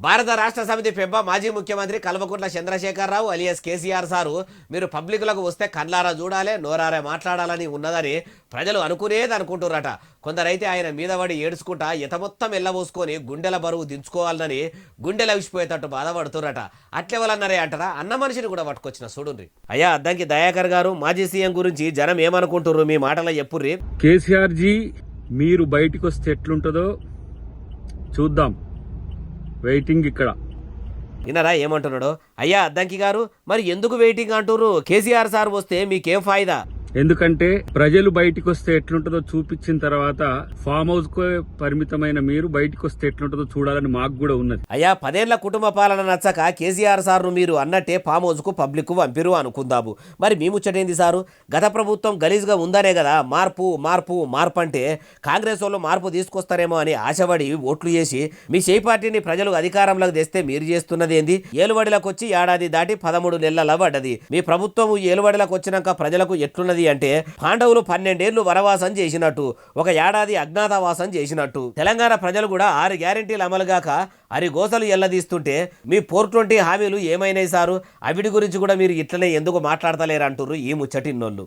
భారత రాష్ట్ర సమితి పెబ్బ మాజీ ముఖ్యమంత్రి కల్వకుంట్ల చంద్రశేఖరరావు అలియాస్ కేసీఆర్ సారు మీరు పబ్లిక్లకు వస్తే కళ్ళారా చూడాలే నోరారా మాట్లాడాలని ఉన్నదని ప్రజలు అనుకునేది అనుకుంటున్నారట. కొందరైతే ఆయన మీద పడి ఏడుచుకుంటా మొత్తం ఎల్లబోసుకొని గుండెల బరువు దించుకోవాలని గుండెల విసిపోయేటట్టు బాధపడుతురట. అట్లెవలన్నారే అంటారా, అన్న మనిషిని కూడా పట్టుకొచ్చిన చూడుండ్రి. అయ్యా అద్దంకి దయాకర్ గారు, మాజీ సీఎం గురించి జనం ఏమనుకుంటుర్రు మీ మాటలో చెప్పుర్రి. కేసీఆర్ జీ మీరు బయటికి వస్తే ఎట్లుంటుందో చూద్దాం, వెయిటింగ్ ఇక్కడ. వినరా ఏమంటున్నాడు? అయ్యా అద్దంకి గారు, మరి ఎందుకు వెయిటింగ్ అంటుర్రు? కేసీఆర్ సార్ వస్తే మీకేం ఫాయిదా? ఎందుకంటే ప్రజలు బయటికి వస్తే ఎట్లుంటుందో చూపించిన తర్వాత ఫామ్ హౌస్ కు పరిమితమైన మీరు బయటికి వస్తే ఎట్లుంటుందో చూడాలని మాకు కూడా ఉన్నది. అయ్యా 10 ఏళ్ల కుటుంబ పాలన నచ్చక కేసీఆర్ సార్ను మీరు అన్నట్టే ఫామ్ హౌస్ కు పబ్లిక్ పంపిరు అనుకుందాము. మరి మీ ముచ్చటేంది సారు? గత ప్రభుత్వం గలీజ్గా ఉందనే కదా మార్పు మార్పు మార్పు అంటే కాంగ్రెస్ వాళ్ళు మార్పు తీసుకొస్తారేమో అని ఆశపడి ఓట్లు చేసి మీ చేయి పార్టీని ప్రజలు అధికారంలోకి తెస్తే మీరు చేస్తున్నది ఏంది? ఏలుబడిలకు వచ్చి ఏడాది దాటి 13 నెలల పడ్డది. మీ ప్రభుత్వం ఏలుబడిలకు వచ్చినాక ప్రజలకు ఎట్లున్నది అంటే పాండవులు 12 ఏళ్లు వనవాసం చేసినట్టు, ఒక ఏడాది అజ్ఞాతవాసం చేసినట్టు. తెలంగాణ ప్రజలు కూడా 6 గ్యారెంటీలు అమలుగాక అరిగోసలు ఎల్లదీస్తుంటే మీ 420 హామీలు ఏమైనాయి సారు? అవిటి గురించి కూడా మీరు ఇట్లనే ఎందుకు మాట్లాడతలేరు అంటుర్రు ఈ ముచ్చటిన్నోళ్ళు.